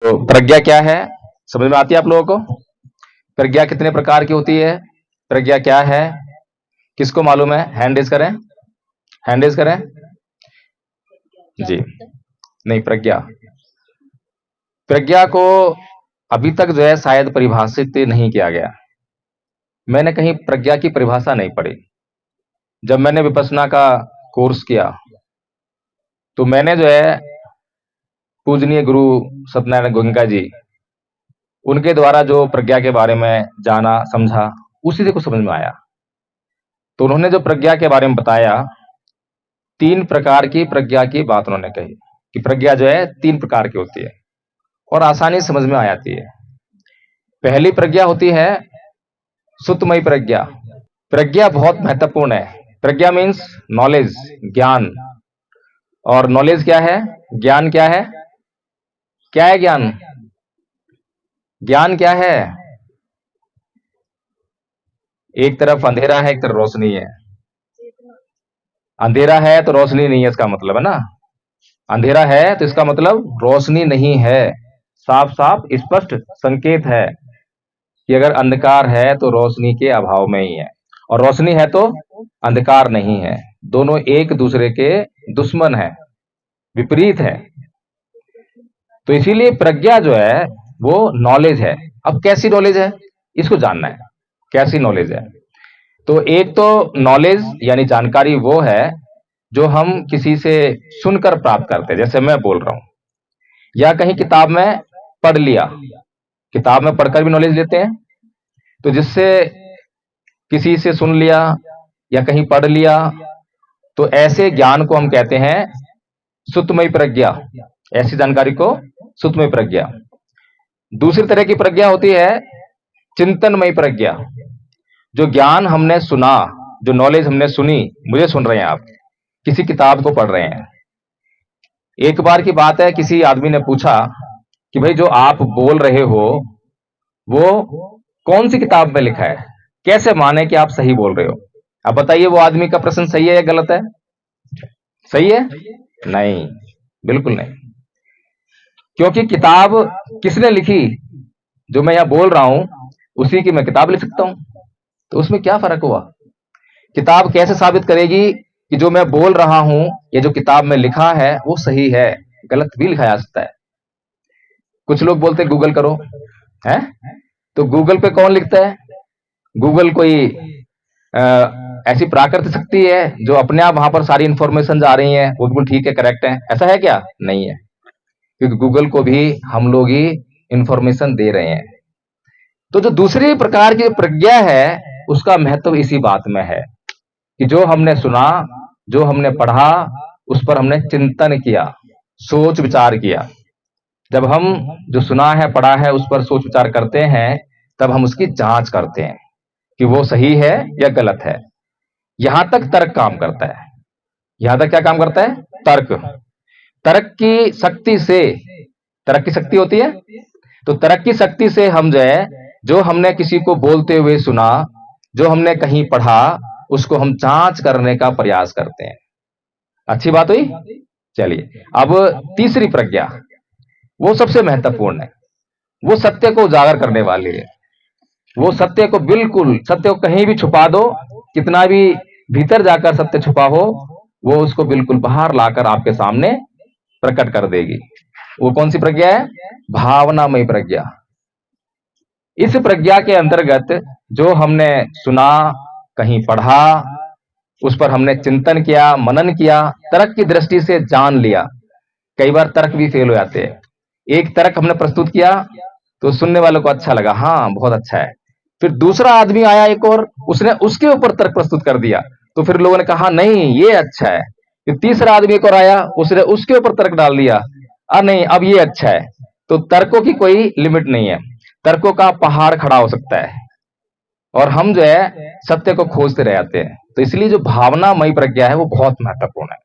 तो प्रज्ञा क्या है, समझ में आती है आप लोगों को? प्रज्ञा कितने प्रकार की होती है, प्रज्ञा क्या है, किसको मालूम है? हैंड रेज करें, हैंड रेज करें जी। नहीं, प्रज्ञा, प्रज्ञा को अभी तक जो है शायद परिभाषित नहीं किया गया। मैंने कहीं प्रज्ञा की परिभाषा नहीं पढ़ी। जब मैंने विपश्यना का कोर्स किया तो मैंने जो है पूजनीय गुरु सत्यनारायण गोयनका जी, उनके द्वारा जो प्रज्ञा के बारे में जाना समझा, उसी से कुछ समझ में आया। तो उन्होंने जो प्रज्ञा के बारे में बताया, 3 प्रकार की प्रज्ञा की बात उन्होंने कही कि प्रज्ञा जो है 3 प्रकार की होती है और आसानी से समझ में आ जाती है। पहली प्रज्ञा होती है सुतमयी प्रज्ञा। प्रज्ञा बहुत महत्वपूर्ण है। प्रज्ञा मीन्स नॉलेज, ज्ञान। और नॉलेज क्या है, ज्ञान क्या है? क्या है ज्ञान? ज्ञान क्या है? एक तरफ अंधेरा है, एक तरफ रोशनी है। अंधेरा है तो रोशनी नहीं है, इसका मतलब है ना। अंधेरा है तो इसका मतलब रोशनी नहीं है। साफ साफ स्पष्ट संकेत है कि अगर अंधकार है तो रोशनी के अभाव में ही है, और रोशनी है तो अंधकार नहीं है। दोनों एक दूसरे के दुश्मन है, विपरीत है। तो इसीलिए प्रज्ञा जो है वो नॉलेज है। अब कैसी नॉलेज है, इसको जानना है, कैसी नॉलेज है। तो एक तो नॉलेज यानी जानकारी वो है जो हम किसी से सुनकर प्राप्त करते हैं, जैसे मैं बोल रहा हूं, या कहीं किताब में पढ़ लिया। किताब में पढ़कर भी नॉलेज लेते हैं। तो जिससे किसी से सुन लिया या कहीं पढ़ लिया, तो ऐसे ज्ञान को हम कहते हैं सुतमयी प्रज्ञा। ऐसी जानकारी को सुतमयी प्रज्ञा। दूसरी तरह की प्रज्ञा होती है चिंतनमयी प्रज्ञा। जो ज्ञान हमने सुना, जो नॉलेज हमने सुनी, मुझे सुन रहे हैं आप, किसी किताब को पढ़ रहे हैं। एक बार की बात है, किसी आदमी ने पूछा कि भाई जो आप बोल रहे हो वो कौन सी किताब में लिखा है, कैसे माने कि आप सही बोल रहे हो? अब बताइए, वो आदमी का प्रश्न सही है या गलत है? सही है? नहीं, बिल्कुल नहीं। क्योंकि किताब किसने लिखी? जो मैं यहां बोल रहा हूं उसी की मैं किताब लिख सकता हूं। तो उसमें क्या फर्क हुआ? किताब कैसे साबित करेगी कि जो मैं बोल रहा हूं या जो किताब में लिखा है वो सही है? गलत भी लिखा जा सकता है। कुछ लोग बोलते हैं गूगल करो, है? तो गूगल पे कौन लिखता है? गूगल कोई ऐसी प्राकृतिक शक्ति है जो अपने आप वहां पर सारी इंफॉर्मेशन जा रही है, वो बिल्कुल ठीक है, करेक्ट है? ऐसा है क्या? नहीं है, क्योंकि गूगल को भी हम लोग ही इंफॉर्मेशन दे रहे हैं। तो जो दूसरी प्रकार की प्रज्ञा है उसका महत्व इसी बात में है कि जो हमने सुना, जो हमने पढ़ा, उस पर हमने चिंतन किया, सोच विचार किया। जब हम जो सुना है, पढ़ा है, उस पर सोच विचार करते हैं, तब हम उसकी जांच करते हैं कि वो सही है या गलत है। यहां तक तर्क काम करता है। यहां तक क्या काम करता है? तर्क। तर्क की शक्ति से, तर्क की शक्ति होती है, तो तर्क की शक्ति से हम जो है, जो हमने किसी को बोलते हुए सुना, जो हमने कहीं पढ़ा, उसको हम जांच करने का प्रयास करते हैं। अच्छी बात हुई? चलिए, अब तीसरी प्रज्ञा, वो सबसे महत्वपूर्ण है। वो सत्य को उजागर करने वाली है। वो सत्य को, बिल्कुल सत्य को कहीं भी छुपा दो, कितना भी भीतर जाकर सत्य छुपा हो, वो उसको बिल्कुल बाहर लाकर आपके सामने प्रकट कर देगी। वो कौन सी प्रज्ञा है? भावनामयी प्रज्ञा। इस प्रज्ञा के अंतर्गत जो हमने सुना, कहीं पढ़ा, उस पर हमने चिंतन किया, मनन किया, तर्क की दृष्टि से जान लिया। कई बार तर्क भी फेल हो जाते हैं। एक तर्क हमने प्रस्तुत किया तो सुनने वालों को अच्छा लगा, हाँ बहुत अच्छा है। फिर दूसरा आदमी आया एक और, उसने उसके ऊपर तर्क प्रस्तुत कर दिया, तो फिर लोगों ने कहा नहीं ये अच्छा है। फिर तीसरा आदमी एक और आया, उसने उसके ऊपर तर्क डाल दिया, नहीं अब ये अच्छा है। तो तर्कों की कोई लिमिट नहीं है। तर्कों का पहाड़ खड़ा हो सकता है और हम जो है सत्य को खोजते रह जाते हैं। तो इसलिए जो भावनामयी प्रज्ञा है वो बहुत महत्वपूर्ण है।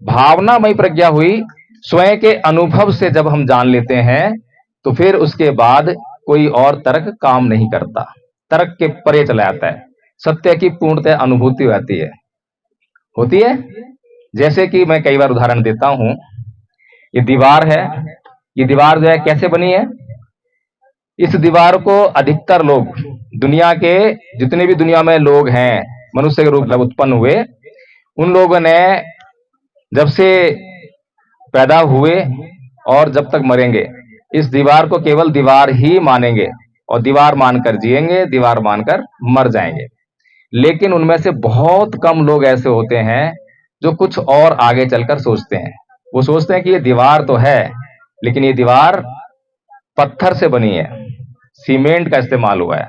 भावनामयी प्रज्ञा हुई स्वयं के अनुभव से जब हम जान लेते हैं, तो फिर उसके बाद कोई और तर्क काम नहीं करता, तर्क के परे चला जाता है। सत्य की पूर्णतः अनुभूति होती है। जैसे कि मैं कई बार उदाहरण देता हूं, ये दीवार है, ये दीवार जो है कैसे बनी है? इस दीवार को अधिकतर लोग, दुनिया के जितने भी दुनिया में लोग हैं, मनुष्य के रूप में उत्पन्न हुए, उन लोगों ने जब से पैदा हुए और जब तक मरेंगे, इस दीवार को केवल दीवार ही मानेंगे और दीवार मानकर जिएंगे, दीवार मानकर मर जाएंगे। लेकिन उनमें से बहुत कम लोग ऐसे होते हैं जो कुछ और आगे चलकर सोचते हैं। वो सोचते हैं कि ये दीवार तो है, लेकिन ये दीवार पत्थर से बनी है, सीमेंट का इस्तेमाल हुआ है,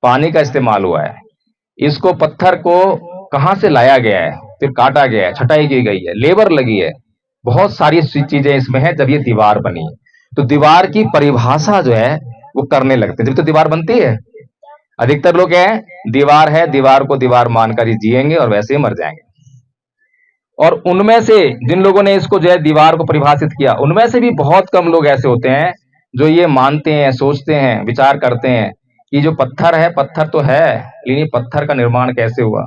पानी का इस्तेमाल हुआ है, इसको पत्थर को कहां से लाया गया है, फिर काटा गया है, छटाई की गई है, लेबर लगी है, बहुत सारी चीजें इसमें है जब ये दीवार बनी है। तो दीवार की परिभाषा जो है वो करने लगते हैं जब तो दीवार बनती है। अधिकतर लोग क्या है, दीवार है, दीवार को दीवार मानकर ही जिएंगे और वैसे ही मर जाएंगे। और उनमें से जिन लोगों ने इसको जो है दीवार को परिभाषित किया, उनमें से भी बहुत कम लोग ऐसे होते हैं जो ये मानते हैं, सोचते हैं, विचार करते हैं कि जो पत्थर है, पत्थर तो है, लेकिन ये पत्थर का निर्माण कैसे हुआ?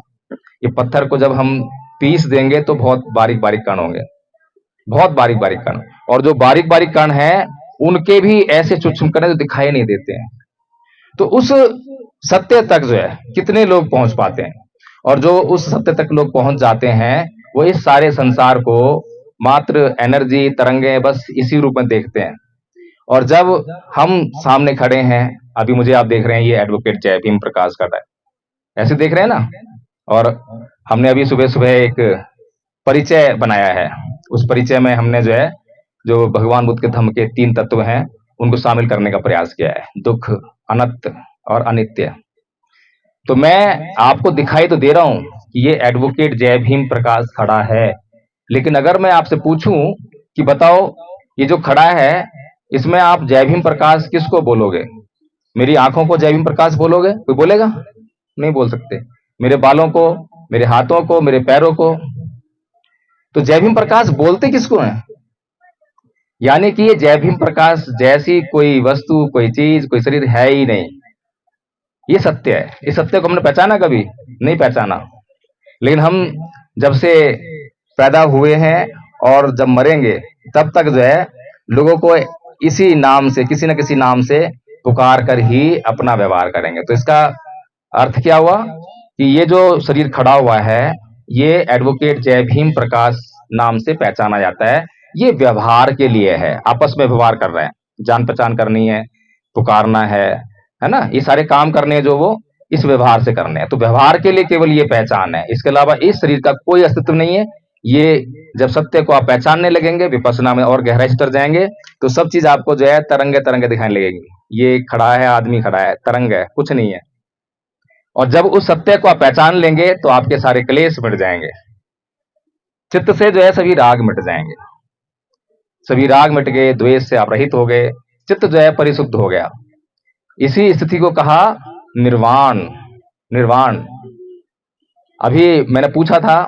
ये पत्थर को जब हम पीस देंगे तो बहुत बारीक बारीक कण होंगे, बहुत बारीक बारीक कण, और जो बारीक बारीक कण हैं उनके भी ऐसे सूक्ष्म कण जो दिखाई नहीं देते हैं। तो उस सत्य तक जो है कितने लोग पहुंच पाते हैं, और जो उस सत्य तक लोग पहुंच जाते हैं वो इस सारे संसार को मात्र एनर्जी, तरंगे, बस इसी रूप में देखते हैं। और जब हम सामने खड़े हैं, अभी मुझे आप देख रहे हैं, ये एडवोकेट जय भीम प्रकाश कर रहा है, ऐसे देख रहे हैं ना। और हमने अभी सुबह सुबह एक परिचय बनाया है, उस परिचय में हमने जो है जो भगवान बुद्ध के धम्म के 3 तत्व हैं उनको शामिल करने का प्रयास किया है, दुख, अनंत और अनित्य। तो मैं आपको दिखाई तो दे रहा हूं कि ये एडवोकेट जय भीम प्रकाश खड़ा है, लेकिन अगर मैं आपसे पूछूं कि बताओ ये जो खड़ा है इसमें आप जय भीम प्रकाश किसको बोलोगे? मेरी आंखों को जय भीम प्रकाश बोलोगे? कोई बोलेगा? नहीं बोल सकते। मेरे बालों को, मेरे हाथों को, मेरे पैरों को। तो जय भीम प्रकाश बोलते किसको हैं? यानी कि ये जय भीम प्रकाश जैसी कोई वस्तु, कोई चीज, कोई शरीर है ही नहीं। ये सत्य है। इस सत्य को हमने पहचाना कभी? नहीं पहचाना। लेकिन हम जब से पैदा हुए हैं और जब मरेंगे तब तक जो है लोगों को इसी नाम से, किसी न किसी नाम से पुकार कर ही अपना व्यवहार करेंगे। तो इसका अर्थ क्या हुआ कि ये जो शरीर खड़ा हुआ है ये एडवोकेट जय भीम प्रकाश नाम से पहचाना जाता है। ये व्यवहार के लिए है, आपस में व्यवहार कर रहे हैं, जान पहचान करनी है, पुकारना है ना, ये सारे काम करने हैं जो वो इस व्यवहार से करने हैं। तो व्यवहार के लिए केवल ये पहचान है, इसके अलावा इस शरीर का कोई अस्तित्व नहीं है। ये जब सत्य को आप पहचानने लगेंगे, विपश्यना में और गहराई से उतर जाएंगे, तो सब चीज आपको जो है तरंगे तरंगे दिखाने लगेगी। ये खड़ा है, आदमी खड़ा है, तरंग है, कुछ नहीं है। और जब उस सत्य को आप पहचान लेंगे तो आपके सारे क्लेश मिट जाएंगे, चित्त से जो है सभी राग मिट जाएंगे, सभी राग मिट गए, द्वेष से आप रहित हो गए, चित्त जो है परिशुद्ध हो गया। इसी स्थिति को कहा निर्वाण। निर्वाण। अभी मैंने पूछा था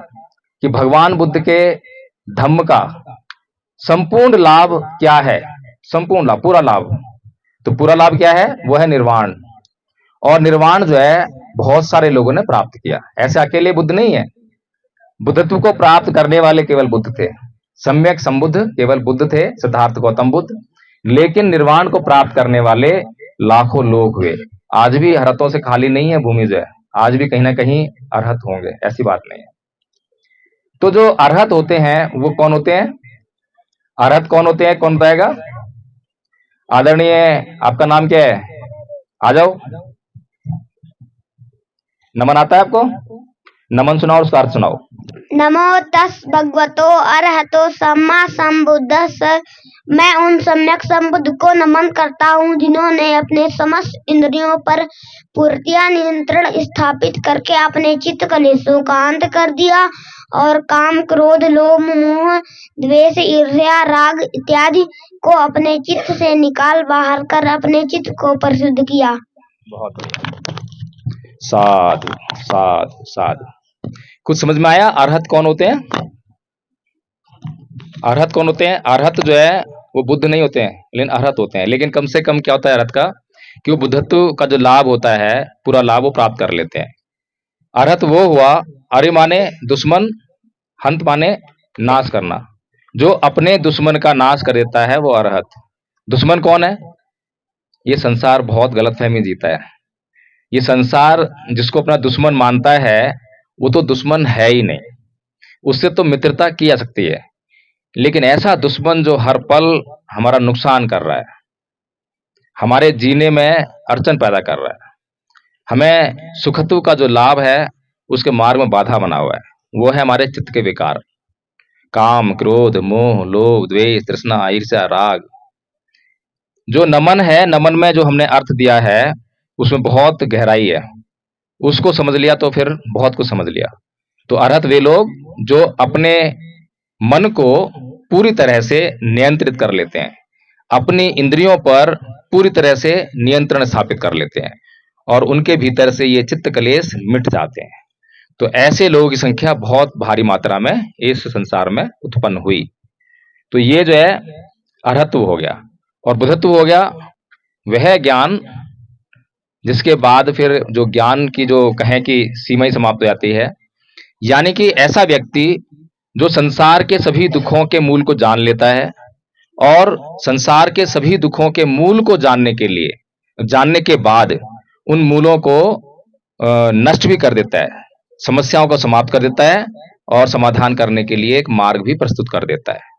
कि भगवान बुद्ध के धम्म का संपूर्ण लाभ क्या है? संपूर्ण लाभ, पूरा लाभ। तो पूरा लाभ क्या है? वो है निर्वाण। और निर्वाण जो है बहुत सारे लोगों ने प्राप्त किया, ऐसे अकेले बुद्ध नहीं है। बुद्धत्व को प्राप्त करने वाले केवल बुद्ध थे, सम्यक संबुद्ध केवल बुद्ध थे, सिद्धार्थ गौतम बुद्ध। लेकिन निर्वाण को प्राप्त करने वाले लाखों लोग हुए। आज भी अरहतों से खाली नहीं है भूमि जो है, आज भी कहीं ना कहीं अरहत होंगे, ऐसी बात नहीं है। तो जो अरहत होते हैं वो कौन होते हैं? अरहत कौन होते हैं, कौन बताएगा? आदरणीय, आपका नाम क्या है? आ जाओ। नमन आता है आपको? नमन सुनाओ, उसका अर्थ सुनाओ। नमो तस् भगवतो अरहतो सम्मा संबुद्धस्स। मैं उन सम्यक संबुद्ध को नमन करता हूँ जिन्होंने अपने समस्त इंद्रियों पर पूर्णतया नियंत्रण स्थापित करके अपने चित्त कलेशों का अंत कर दिया और काम, क्रोध, लोभ, मोह, द्वेष, ईर्ष्या, राग इत्यादि को अपने चित्त से निकाल बाहर कर अपने चित्त को परिशुद्ध किया। बहुत बढ़िया, साधु साधु साधु। कुछ समझ में आया? अरहत कौन होते हैं? अरहत कौन होते हैं? अरहत जो है वो बुद्ध नहीं होते हैं, लेकिन अरहत होते हैं। लेकिन कम से कम क्या होता है अरहत का, कि वो बुद्धत्व का जो लाभ होता है पूरा लाभ वो प्राप्त कर लेते हैं। अरहत वो हुआ, अरे माने दुश्मन, हंत माने नाश करना, जो अपने दुश्मन का नाश कर देता है वो अरहत। दुश्मन कौन है? ये संसार बहुत गलतफहमी जीता है। ये संसार जिसको अपना दुश्मन मानता है वो तो दुश्मन है ही नहीं, उससे तो मित्रता की जा सकती है, लेकिन ऐसा दुश्मन जो हर पल हमारा नुकसान कर रहा है, हमारे जीने में अड़चन पैदा कर रहा है, हमें सुखत्व का जो लाभ है उसके मार्ग में बाधा बना हुआ है, वो है हमारे चित्त के विकार, काम, क्रोध, मोह, लोभ, द्वेष, तृष्णा, ईर्ष्या, राग। जो नमन है, नमन में जो हमने अर्थ दिया है उसमें बहुत गहराई है, उसको समझ लिया तो फिर बहुत कुछ समझ लिया। तो अरहत वे लोग जो अपने मन को पूरी तरह से नियंत्रित कर लेते हैं, अपनी इंद्रियों पर पूरी तरह से नियंत्रण स्थापित कर लेते हैं और उनके भीतर से ये चित्त कलेश मिट जाते हैं। तो ऐसे लोगों की संख्या बहुत भारी मात्रा में इस संसार में उत्पन्न हुई। तो ये जो है अरहत्व हो गया। और बुद्धत्व हो गया वह ज्ञान जिसके बाद फिर जो ज्ञान की जो कहें कि सीमा ही समाप्त हो जाती है, यानी कि ऐसा व्यक्ति जो संसार के सभी दुखों के मूल को जान लेता है और संसार के सभी दुखों के मूल को जानने के बाद उन मूलों को नष्ट भी कर देता है, समस्याओं को समाप्त कर देता है और समाधान करने के लिए एक मार्ग भी प्रस्तुत कर देता है।